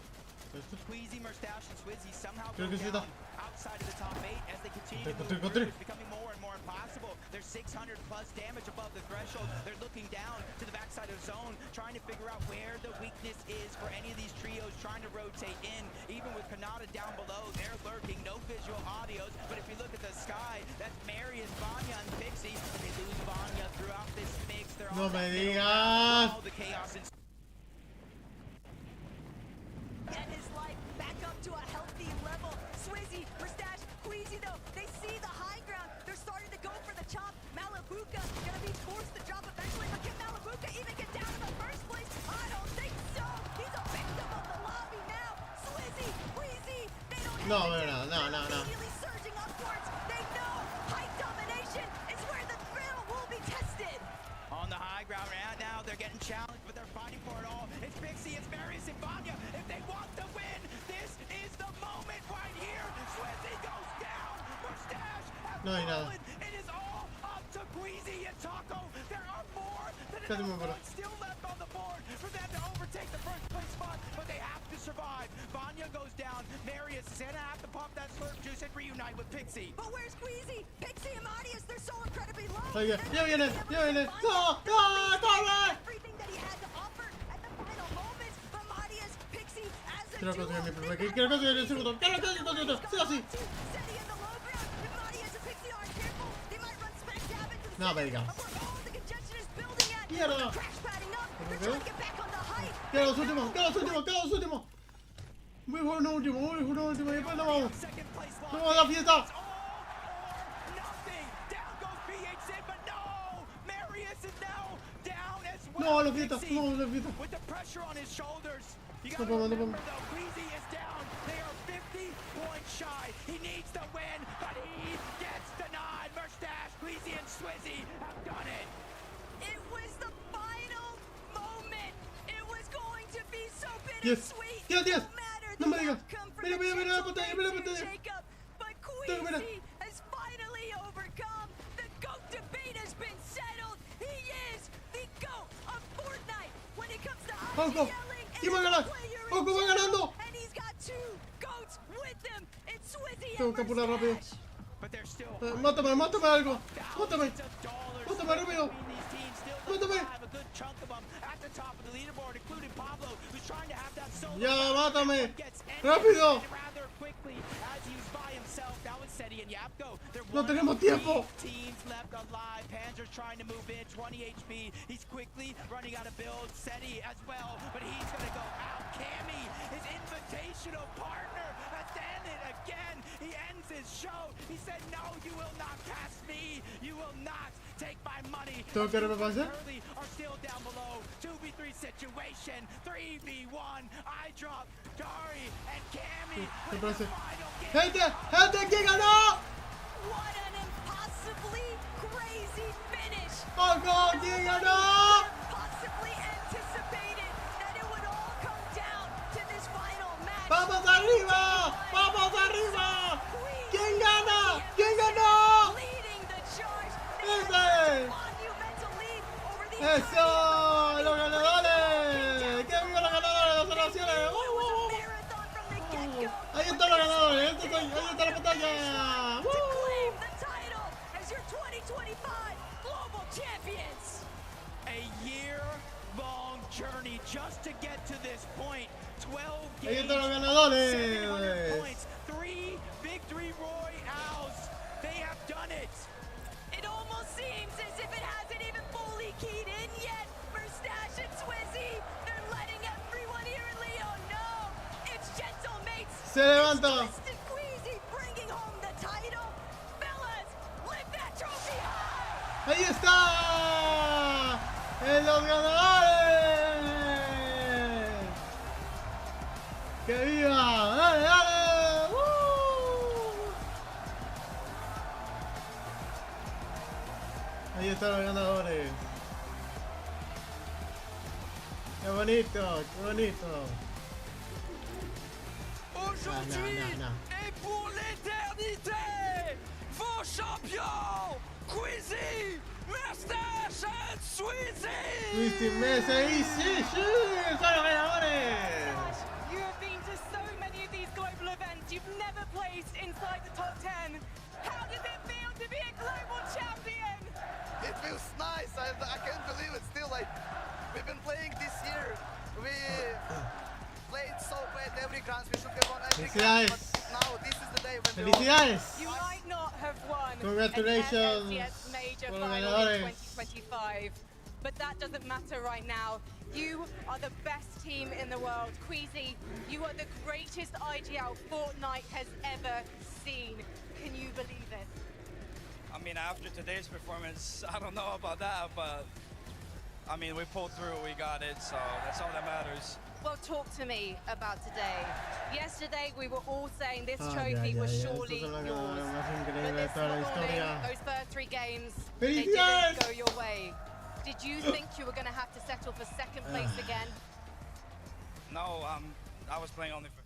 Esto. Queasy, Mustache, and Swizzy somehow Creo go que sí down está. outside of the top 8 as they continue to Encontré, move encontré. through. It's becoming more and more impossible. There's 600 plus damage above the threshold. They're looking down to the backside of zone, trying to figure out where the weakness is for any of these trios, trying to rotate in. Even with Kanata down below, they're lurking. No visual audios, but if you look at the sky, that's Marius, Vanya, and Pixie. They lose Vanya throughout this mix. They're No on me that middle digas. ground. All the chaos and Get his life back up to a healthy level. Swizzy, Mustache, Queasy though, they see the high ground. They're starting to go for the chop. Malabuka gonna be forced to drop eventually, but can Malabuka even get down in the first place? I don't think so. He's a victim of the lobby now. Swizzy, Queasy, they don't No, hesitate. no. They're immediately surging upwards. They know height domination is where the thrill will be tested. on the high ground right now. They're getting challenged, but they're fighting for it all. It's Pixie, it's Marius, and Vanya. If they want to win, this is the moment right here. Swizzy goes down. Mustache has No hay nada. fallen. It is all up to Queasy and Taco. There are more than Casi me enough muero. points still left on the board for them to overtake the first place spot, but they have to survive. Vanya goes down. Marius is gonna have to pop that slurp juice and reunite with Pixie. But where's Queasy? Pixie and Marius, they're so incredibly low. Oye, ya viene, ya viene. No, no, corre. Everything that he had to offer at the final moments, but Marius, Pixie, as a Quiero duo, conseguir mi primer they've kill, quiero got conseguir el segundo, quiero conseguir el segundo, sí o sí. Steady in the low ground. If Marius and Pixie aren't careful, they might run smack dab into the No me center digas. of where all the congestion is building at. Mierda. They're crash padding up. They're Ok. trying to get back on the height. Queda los últimos, queda los últimos, queda los últimos. Muy bueno último, y después nos vamos. Second place Nos vamos a la fiesta. It's all or nothing. Down goes PH in, but no! Marius is now down as well. No, la fiesta, Pixie, no, la fiesta. with the pressure on his shoulders. You No gotta puedo, no remember puedo. though, Queasy is down. They are 50 points shy. He needs to win, but he gets denied. Mustache, Queasy, and Swizzy have done it. It was the final moment. It was going to be so Yes. bittersweet. Yes, yes. No matter No the me digas. outcome for Mira, the mira, mira la gentle pantalla, mira la Pixie and pantalla. Jacob, but Mira, mira. Queasy has finally overcome. The GOAT debate has been settled. He is the GOAT of Fortnite when it comes to Ojo. yelling and ¿Quién va a ganar? player in Ojo, va general. ganando. And he's got two GOATs with him. It's Swizzy Tengo and que apurar rápido. Mustache. But they're still Mátame, mátame algo. Mátame. thousands of dollars Mátame rápido. between these teams. Still Mátame. doesn't have a good chunk of them at the top of the leaderboard, including Pablo, who's trying to have that solo. Ya, battle. mátame. That one gets ended Rápido. rather quickly as he's by himself. That was Seti and Yapko. They're No one tenemos of three tiempo. teams left alive. Panzer's trying to move in, 20 HP. He's quickly running out of builds. Seti as well, but he's gonna go out. Cammy, his invitational partner, at the end done it again. He ends his show. He said, no, you will not cast me. You will not take my money. ¿Todo que me pasa? Curly are still down below. 2v3 situation. 3v1. I drop Dari and Cammy. ¿Qué with the pasa? final game. ¡Gente! ¿Quién ganó? What an impossibly crazy finish. ¡Oh, no! ¿Quién ganó? Possibly anticipated that it would all come down to this final match. ¡Vamos arriba! ¡Vamos arriba! ¿Quién gana? ¿Quién ganó? Leading the charge. ¡Ese! Monumental lead over the ¡Eso! ¡Los ganadores! ¡Qué viva los ganadores de las relaciones! marathon from the get-go. ¡Ahí están los ganadores! ¡Ahí está la pantalla! To claim the title as your 2025 global champions. A year-long journey just to get to this point. 12 ¡Ahí games, están los 700 ganadores! points, 3 victory royales. They have done it. It almost seems as if it hasn't even fully keyed in yet for Stash and Swizzy. They're letting everyone here in Leo know it's Gentlemates. ¡Se levanta! It's Twisted Queasy bringing home the title. Fellas, lift that trophy high. ¡Ahí está! ¡En los ganadores! ¡Que viva! ¡Dale, dale! Ahí están los ganadores. ¡Qué bonito! ¡Qué bonito! Aujourd'hui et pour l'éternité, vos champions, Queasy, Mustache and Swizzy! ¡Twisty Mesa y sí! ¡Son los ganadores! You have been to so many of these global events. You've never placed inside the top 10. How does it feel to be a global champion? It feels nice. I can't believe it. Still, like, we've been playing this year. We played so great every grand. We should have won every grand. But now this is the day when we ¡Felicidades! You might not have won Congratulations an FSCS major por los final ganadores. in 2025, but that doesn't matter right now. You are the best team in the world. Queasy, you are the greatest IGL Fortnite has ever seen. Can you believe it? I mean, after today's performance, I don't know about that, but I mean, we pulled through, we got it, so that's all that matters. Well, talk to me about today. Yesterday, we were all saying this trophy was surely yours. But this morning, those first 3 games, they didn't go your way. Did you think you were going to have to settle for second place again? No, I was playing only for...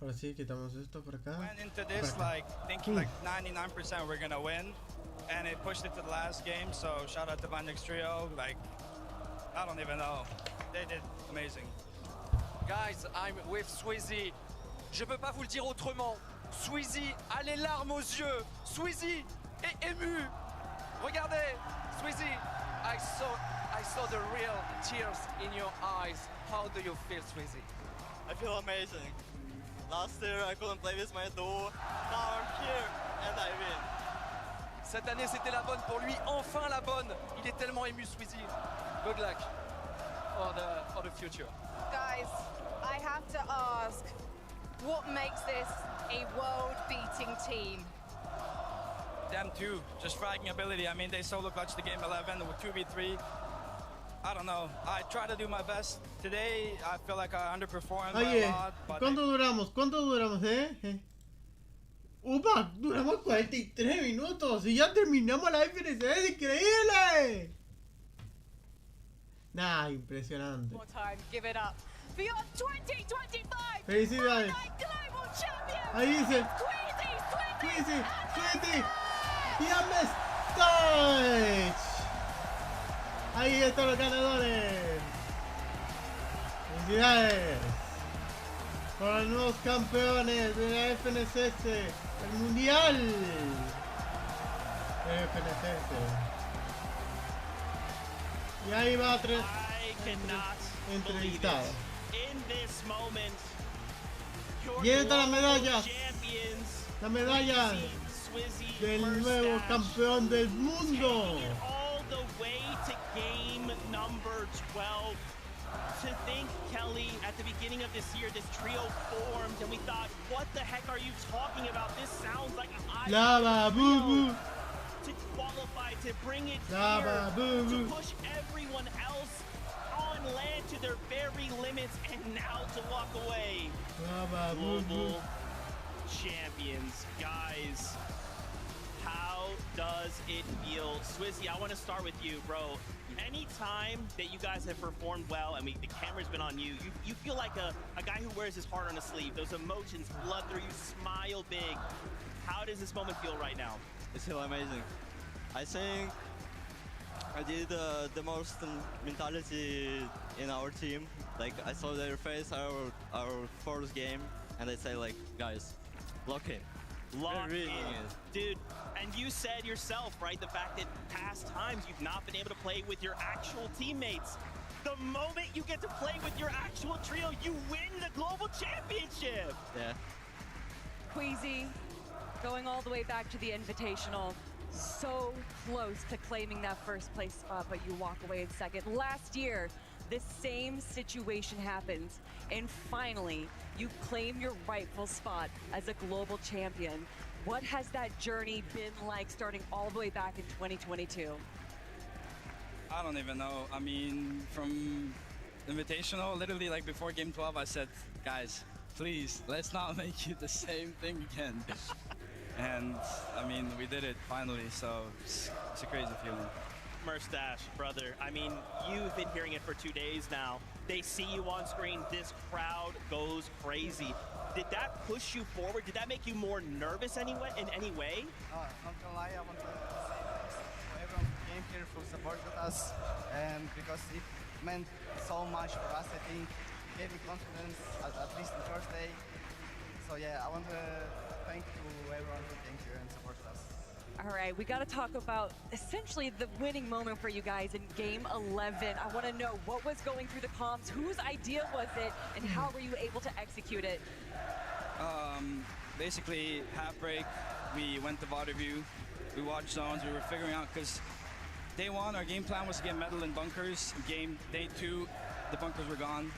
Ahora sí, quitamos esto por acá. Went into this like thinking like 99% we're gonna win, and it pushed it to the last game. So shout out to Vanix Trio. Like, I don't even know, they did amazing. Guys, I'm with Swizzy. Je peux pas vous le dire autrement. Swizzy a les larmes aux yeux. Swizzy est ému. Regardez, Swizzy, I saw the real tears in your eyes. How do you feel, Swizzy? I feel amazing. Last year I couldn't play with my duo. Now I'm here and I win. Cette année c'était la bonne pour lui, enfin la bonne. Il est tellement ému, Swizzy. Good luck for the future. Guys, I have to ask, what makes this a world-beating team? Them too, just fragging ability. I mean, they solo clutched the game 11 with 2v3. I don't know. I try to do my best. Today, I feel like I underperformed by a lot. But ¿Cuánto duramos? ¿Cuánto duramos, ¡Upa! Duramos 43 minutos y ya terminamos la FNC. ¡Es increíble! Nah, impresionante. More time, give it up for your 2025 Felicidades. Fortnite Global Champion. Ahí dice. Queasy, Sweetie. ¡Diames Touch! Ahí están los ganadores. Felicidades. Para los nuevos campeones de la FNCS. El Mundial. FNCS. Y ahí va entrevistado. Y están las medallas. Las medallas del nuevo campeón del mundo. to think, Kelly, at the beginning of this year, this trio formed, and we thought, what the heck are you talking about? This sounds like an Lava boo boo. To qualify, to bring it Lava here, boo boo. to push everyone else on land to their very limits, and now to walk away. Lava boo boo. Global champions, guys. How does it feel? Swizzy, I want to start with you, bro. Anytime that you guys have performed well, and the camera's been on you, you feel like a guy who wears his heart on his sleeve. Those emotions flood through you, smile big. How does this moment feel right now? It's still amazing. I think I did the most mentality in our team. Like, I saw their face our first game, and they say like, guys, lock in. Lock in. Dude, and you said yourself, right, the fact that past times you've not been able to play with your actual teammates. The moment you get to play with your actual trio, you win the global championship. Yeah. Queasy, going all the way back to the Invitational, so close to claiming that first place spot, but you walk away in second. Last year, this same situation happens, and finally, you claim your rightful spot as a global champion. What has that journey been like starting all the way back in 2022? I don't even know. I mean, from Invitational, literally like before game 12, I said, guys, please, let's not make it the same thing again. And I mean, we did it finally, so it's a crazy feeling. Merstash, brother, I mean, you've been hearing it for 2 days now. They see you on screen, this crowd goes crazy. Did that push you forward? Did that make you more nervous anyway, in any way? Not gonna lie, I want to say thanks to everyone who came here who supported us, and because it meant so much for us. I think it gave me confidence, at least the first day. So yeah, I want to thank to everyone who came here and supported us. All right, we got to talk about essentially the winning moment for you guys in game 11. I want to know what was going through the comms, whose idea was it, and how were you able to execute it? Basically, half break, we went to VOD review, we watched zones, we were figuring out, because day one, our game plan was to get metal in bunkers. Day two, the bunkers were gone.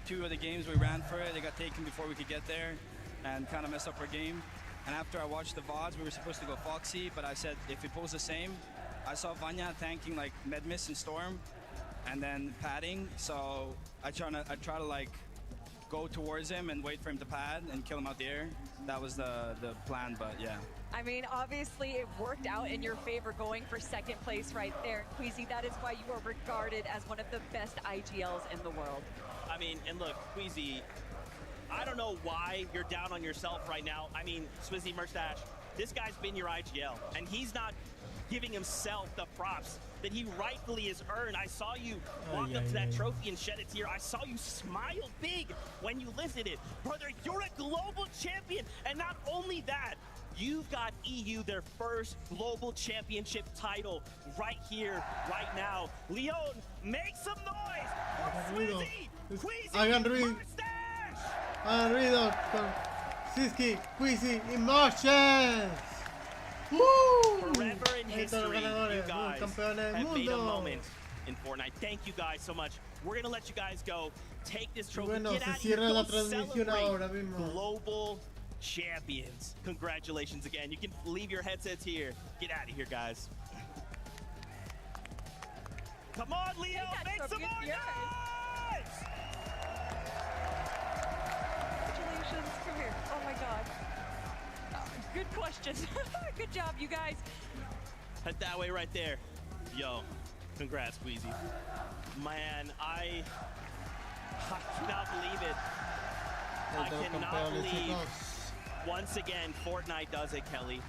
2 of the games we ran for it, they got taken before we could get there, and kind of messed up our game. And after I watched the VODs, we were supposed to go Foxy, but I said, if we pose the same, I saw Vanya tanking like Medmiss and Storm, and then padding, so I try to like, go towards him and wait for him to pad and kill him out the air. That was the plan, but yeah. I mean, obviously it worked out in your favor going for second place right there. Queasy, that is why you are regarded as one of the best IGLs in the world. I mean, and look, Queasy, I don't know why you're down on yourself right now. I mean, Swizzy Merstash, this guy's been your IGL, and he's not giving himself the props that he rightfully has earned. I saw you walk up to that trophy and shed a tear. I saw you smile big when you lifted it. Brother, you're a global champion, and not only that, you've got EU their first global championship title right here, right now. Leon, make some noise for Swizzy, Queasy, Merstash! Han ruido con Siski, Queasy, Emotions. Woo! Forever in history, you guys have made a moment in Fortnite. Thank you guys so much. We're gonna let you guys go. Take this trophy. Bueno, get se out of here. cierra la Go transmisión ahora celebrate mismo. global champions. Congratulations again. You can leave your headsets here. Get out of here, guys. Come on, Leo, make some more noise! Congratulations, come here. Oh my God. Good question. Good job, you guys. Head that way right there. Yo, congrats, Queasy. Man, I cannot believe it. I cannot believe, once again, Fortnite does it, Kelly.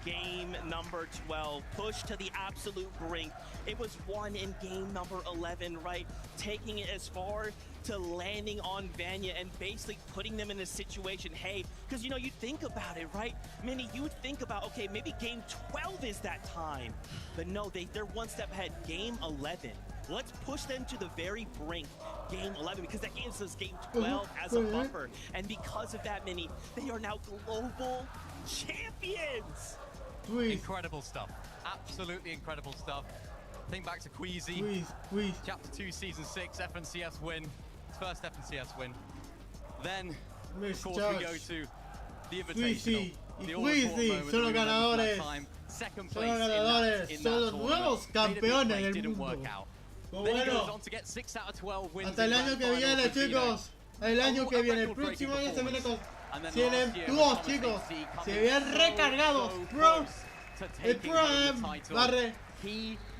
Game number 12, pushed to the absolute brink. It was won in game number 11, right? Taking it as far to landing on Vanya and basically putting them in a situation, hey, because you know, you think about it, right? Minnie, you would think about, okay, maybe game 12 is that time. But no, they're one step ahead. Game 11. Let's push them to the very brink. Game 11, because that game says game 12 as a buffer. And because of that, Minnie, they are now global champions. Incredible stuff. Absolutely incredible stuff. Think back to Queasy. Chapter 2, Season 6, FNCS win. His first FNCS win. Then, of course, we go to the Invitational. The all-important son los ganadores. Second Son place los ganadores. in Son that los nuevos tournament. campeones del Didn't mundo. work out. Pues Then he goes bueno, on to get 6 out of 12 wins hasta el in año grand que finals viene, with Vino. chicos. El año que viene, el próximo año se viene con 100 dúos, chicos. Se vienen recargados, bro. El Prime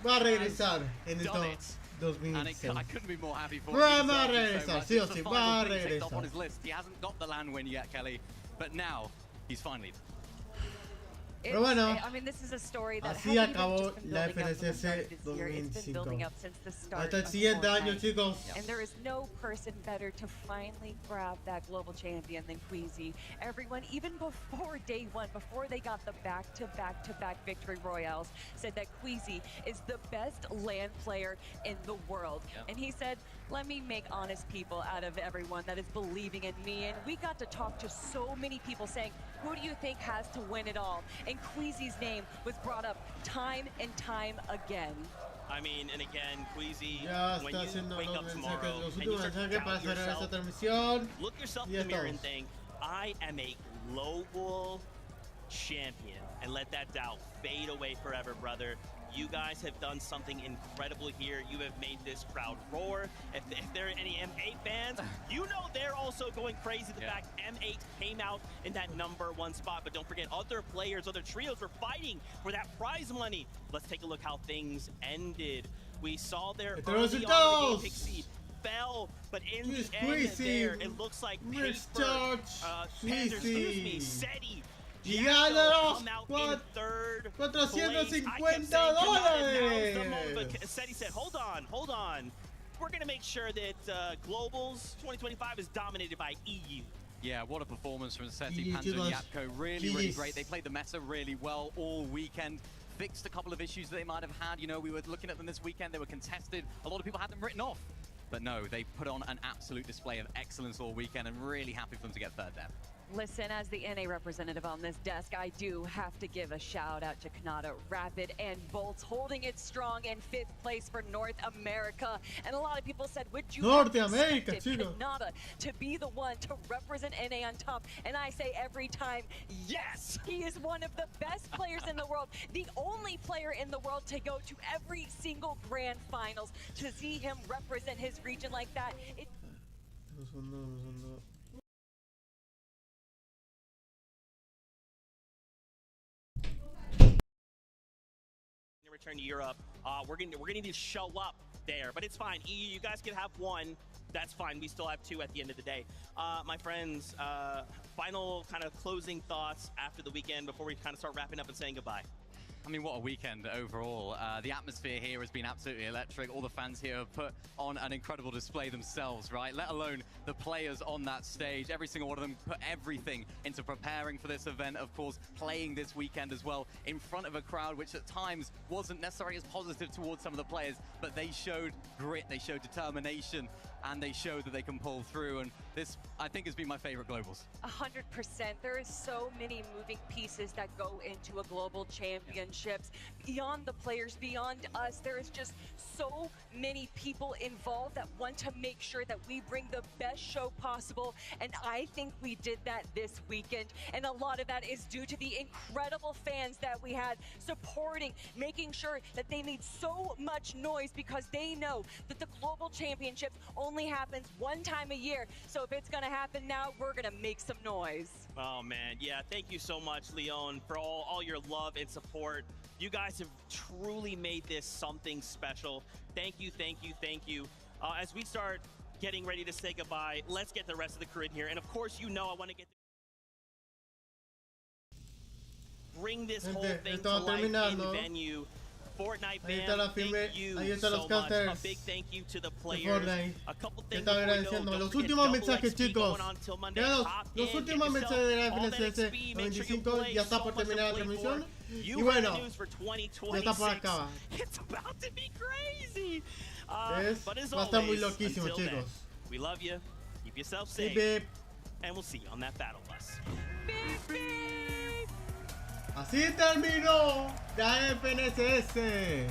va a regresar en estos 2006. Prime va a regresar, sí o sí, va a regresar. He hasn't got the LAN win yet, Kelly, but now he's finally. Pero bueno, I mean, this is a story that así acabó la FNCS 2005. Hasta el siguiente año, chicos. And there is no person better to finally grab that global champion than Queasy. Everyone, even before day one, before they got the back-to-back victory royales, said that Queasy is the best LAN player in the world. And he said, let me make honest people out of everyone that is believing in me. And we got to talk to so many people saying, who do you think has to win it all? And Queasy's name was brought up time and time again. I mean, and again, Queasy, ya when está you haciendo wake up los tomorrow últimos and you start to mensajes para doubt cerrar esta yourself, transmisión. look yourself Y in the mirror estamos. and think, I am a global champion. And let that doubt fade away forever, brother. You guys have done something incredible here. You have made this crowd roar. If there are any M8 fans, you know they're also going crazy. The fact M8 came out in that #1 spot. But don't forget, other players, other trios were fighting for that prize money. Let's take a look how things ended. We saw their early on the game Pixie fell, but in the end there, it looks like Seti. Giganteros, $450. Seti said, hold on. We're going to make sure that Globals 2025 is dominated by EU. Yeah, what a performance from Seti, Panzer, and Yapko. Really great. They played the meta really well all weekend. Fixed a couple of issues that they might have had. You know, we were looking at them this weekend. They were contested. A lot of people had them written off. But no, they put on an absolute display of excellence all weekend, and really happy for them to get third there. Listen, as the NA representative on this desk, I do have to give a shout out to Canada, Rapid, and Bolts, holding it strong in 5th place for North America. And a lot of people said, would you have expected Canada to be the one to represent NA on top? And I say every time, yes! He is one of the best players in the world, the only player in the world to go to every single grand finals. To see him represent his region like that, return to Europe. We're gonna need to show up there, but it's fine. EU, you guys can have 1. That's fine. We still have 2 at the end of the day. My friends, final kind of closing thoughts after the weekend before we kind of start wrapping up and saying goodbye. I mean, what a weekend overall. The atmosphere here has been absolutely electric. All the fans here have put on an incredible display themselves, right? Let alone the players on that stage. Every single one of them put everything into preparing for this event. Of course, playing this weekend as well in front of a crowd, which at times wasn't necessarily as positive towards some of the players, but they showed grit, they showed determination, and they showed that they can pull through. And this, I think, has been my favorite Globals. 100%. There is so many moving pieces that go into a global championships. Beyond the players, beyond us, there is just so many people involved that want to make sure that we bring the best show possible. And I think we did that this weekend. And a lot of that is due to the incredible fans that we had supporting, making sure that they made so much noise because they know that the global championships only happens 1 time a year. So if it's gonna happen now, we're gonna make some noise. Oh man, yeah, thank you so much, Leon, for all your love and support. You guys have truly made this something special. Thank you. As we start getting ready to say goodbye, let's get the rest of the crew in here. And of course, you know I want to bring this whole thing to life in venue. Fortnite fans, thank you so much. A big thank you to the players. A couple things before we go. Don't forget double XP going on until Monday. Los últimos mensajes de la FNCS 25 ya está por terminar la transmisión. Y bueno, ya está por acabar. It's about to be crazy. Va a estar muy loquísimo, chicos. We love you. Keep yourself safe. Beep, beep. And we'll see you on that battle bus. Beep, beep. Así terminó la FNCS.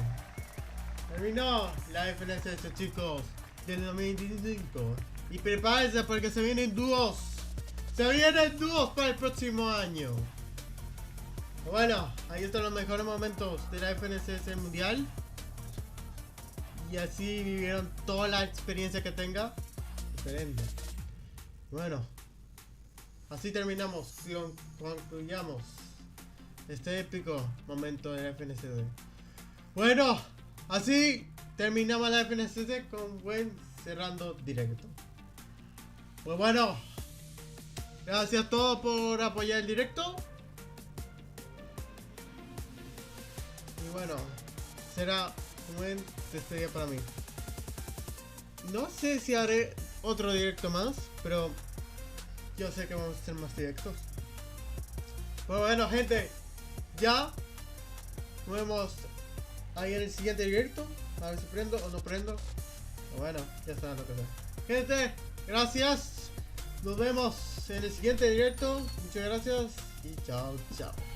Terminó la FNSS, chicos, del 2025. Y prepárense porque se vienen dúos. Se vienen dúos para el próximo año. Bueno, ahí están los mejores momentos de la FNSS Mundial. Y así vivieron toda la experiencia que tenga. Diferente. Bueno, así terminamos, concluyamos este épico momento de la FNSS. Bueno, así terminamos la FNSS con buen cerrando directo. Pues bueno, gracias a todos por apoyar el directo. Y bueno, será un buen despedida para mí. No sé si haré otro directo más, pero yo sé que vamos a hacer más directos. Pues bueno, gente, ya nos vemos ahí en el siguiente directo. A ver si prendo o no prendo. Pero bueno, ya está lo que sea. Gente, gracias. Nos vemos en el siguiente directo. Muchas gracias y chao, chao.